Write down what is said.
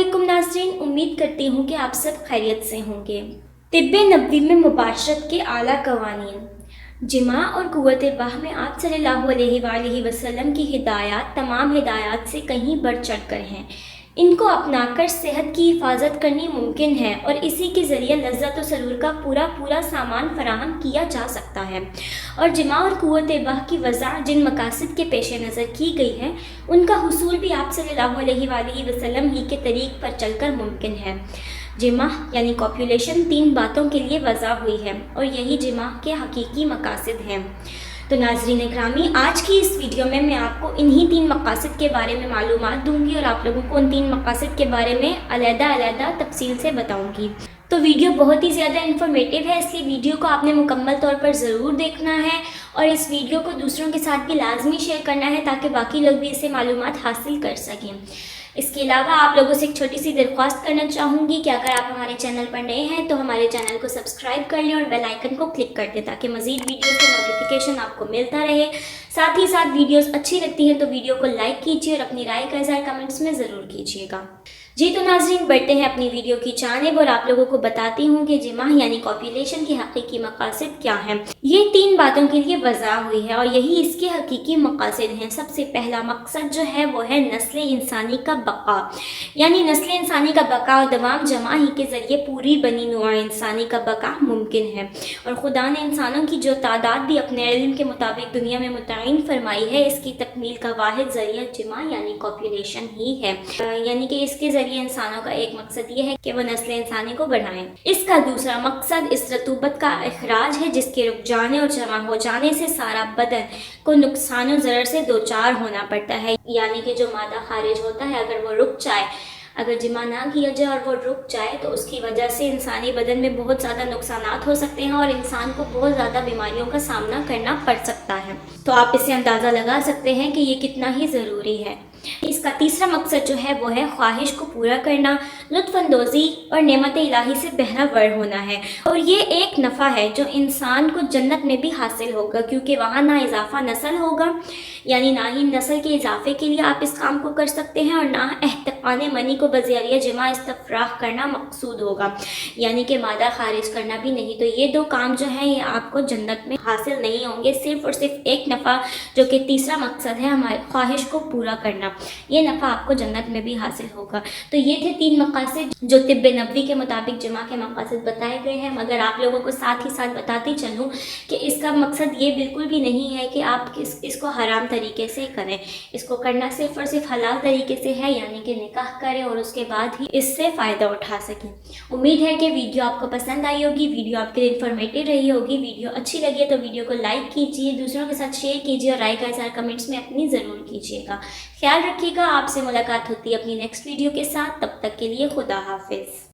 अस्सलामुअलैकुम नाज़रीन, उम्मीद करती हूँ कि आप सब खैरियत से होंगे। तिब्बे नबवी में मुबाशरत के आला कवानीन, जिमा और क़ुव्वत बाह में आप सल्लल्लाहु अलैहि वसल्लम की हिदायत तमाम हिदायत से कहीं बढ़ चढ़ कर हैं। इनको अपनाकर सेहत की हिफाजत करनी मुमकिन है और इसी के ज़रिए लज़्ज़त व सरूर का पूरा सामान फराहम किया जा सकता है। और जिमा और क़ुव्वत बाह की वज़ा जिन मकासद के पेश नज़र की गई है, उनका हुसूल भी आप सल्लल्लाहु अलैहि वसल्लम ही के तरीक़ पर चलकर मुमकिन है। जिमा यानी कॉपुलेशन 3 बातों के लिए वज़ा हुई है और यही जिमा के हकीकी मकासद हैं। तो नाज़रीन इकरामी, आज की इस वीडियो में मैं आपको इन्हीं 3 मकासद के बारे में मालूमात दूंगी और आप लोगों को उन 3 मकासद के बारे में अलग-अलग तफसील से बताऊंगी। तो वीडियो बहुत ही ज़्यादा इन्फॉर्मेटिव है, इसलिए वीडियो को आपने मुकम्मल तौर पर ज़रूर देखना है और इस वीडियो को दूसरों के साथ भी लाजमी शेयर करना है ताकि बाकी लोग भी इससे मालूमात हासिल कर सकें। इसके अलावा आप लोगों से एक छोटी सी दरख्वास्त करना चाहूँगी कि अगर आप हमारे चैनल पर नए हैं तो हमारे चैनल को सब्सक्राइब कर लें और बेल आइकन को क्लिक कर दें ताकि मज़ीद वीडियोस का नोटिफिकेशन आपको मिलता रहे। साथ ही साथ वीडियोस अच्छी लगती हैं तो वीडियो को लाइक कीजिए और अपनी राय का इज़हार कमेंट्स में ज़रूर कीजिएगा। जी तो नाज़रीन, बढ़ते हैं अपनी वीडियो की जानिब और आप लोगों को बताती हूँ कि जिमा यानी कॉपुलेशन के हकीकी मकासद क्या हैं। ये 3 बातों के लिए वज़ा हुई है और यही इसके हकीकी मकासद हैं। सबसे पहला मकसद जो है वो है नस्ल इंसानी का बका, यानी नस्ल इंसानी का बका और दवाम जमा ही के ज़रिए पूरी बनी नौआ इंसानी का बका मुमकिन है। और खुदा ने इंसानों की जो तादाद भी अपने इल्म के मुताबिक दुनिया में मुतय्यन फरमाई है, इसकी तकमील का वाहिद ज़रिया जिमा यानी कॉपुलेशन ही है। यानी कि इसके ज़रिए इंसानों का एक मकसद ये है कि वो नस्ल इंसानी को बढ़ाएं। इसका दूसरा मकसद इस रतूबत का इखराज है जिसके रुक जाने और जमा हो जाने से सारा बदन को नुकसान और ज़रर से दो चार होना पड़ता है। यानी कि जो मादा खारिज होता है, अगर वो रुक जाए, अगर जिमा ना किया जाए और वो रुक जाए तो उसकी वजह से इंसानी बदन में बहुत ज़्यादा नुकसानात हो सकते हैं और इंसान को बहुत ज़्यादा बीमारियों का सामना करना पड़ सकता है। तो आप इससे अंदाज़ा लगा सकते हैं कि ये कितना ही ज़रूरी है। इसका तीसरा मकसद जो है वो है ख्वाहिश को पूरा करना, लुत्फ़अंदोज़ी और नेमत इलाही से बहरावर होना है। और ये एक नफ़ा है जो इंसान को जन्नत में भी हासिल होगा, क्योंकि वहाँ ना इजाफ़ा नस्ल होगा, यानी ना ही नस्ल के इजाफे के लिए आप इस काम को कर सकते हैं और ना एहतकान मनी को बज़रिया जिमा इस्तफ़राग़ करना मकसूद होगा, यानी कि मादा खारिज करना भी नहीं। तो ये 2 काम जो हैं ये आपको जन्नत में हासिल नहीं होंगे। सिर्फ़ और सिर्फ एक नफ़ा जो कि तीसरा मकसद है हमारे ख्वाहिश को पूरा करना, ये नफ़ा आपको जन्नत में भी हासिल होगा। तो ये थे 3 मकासद जो तिब्बे नबवी के मुताबिक जिमा के मकासद बताए गए हैं। मगर आप लोगों को साथ ही साथ बताती चलूँ कि इसका मकसद ये बिल्कुल भी नहीं है कि आप इसको हराम तरीके से करें। इसको करना सिर्फ़ और सिर्फ हलाल तरीके से है, यानी कि निकाह करें और उसके बाद ही इससे फ़ायदा उठा सकें। उम्मीद है कि वीडियो आपको पसंद आई होगी, वीडियो आपके लिए इन्फॉर्मेटिव रही होगी। वीडियो अच्छी लगी तो वीडियो को लाइक कीजिए, दूसरों के साथ शेयर कीजिए और राय का इज़हार कमेंट्स में अपनी ज़रूर कीजिएगा। ख्याल रखिएगा। आपसे मुलाकात होती है अपनी नेक्स्ट वीडियो के साथ। तब तक के लिए खुदा हाफिज़।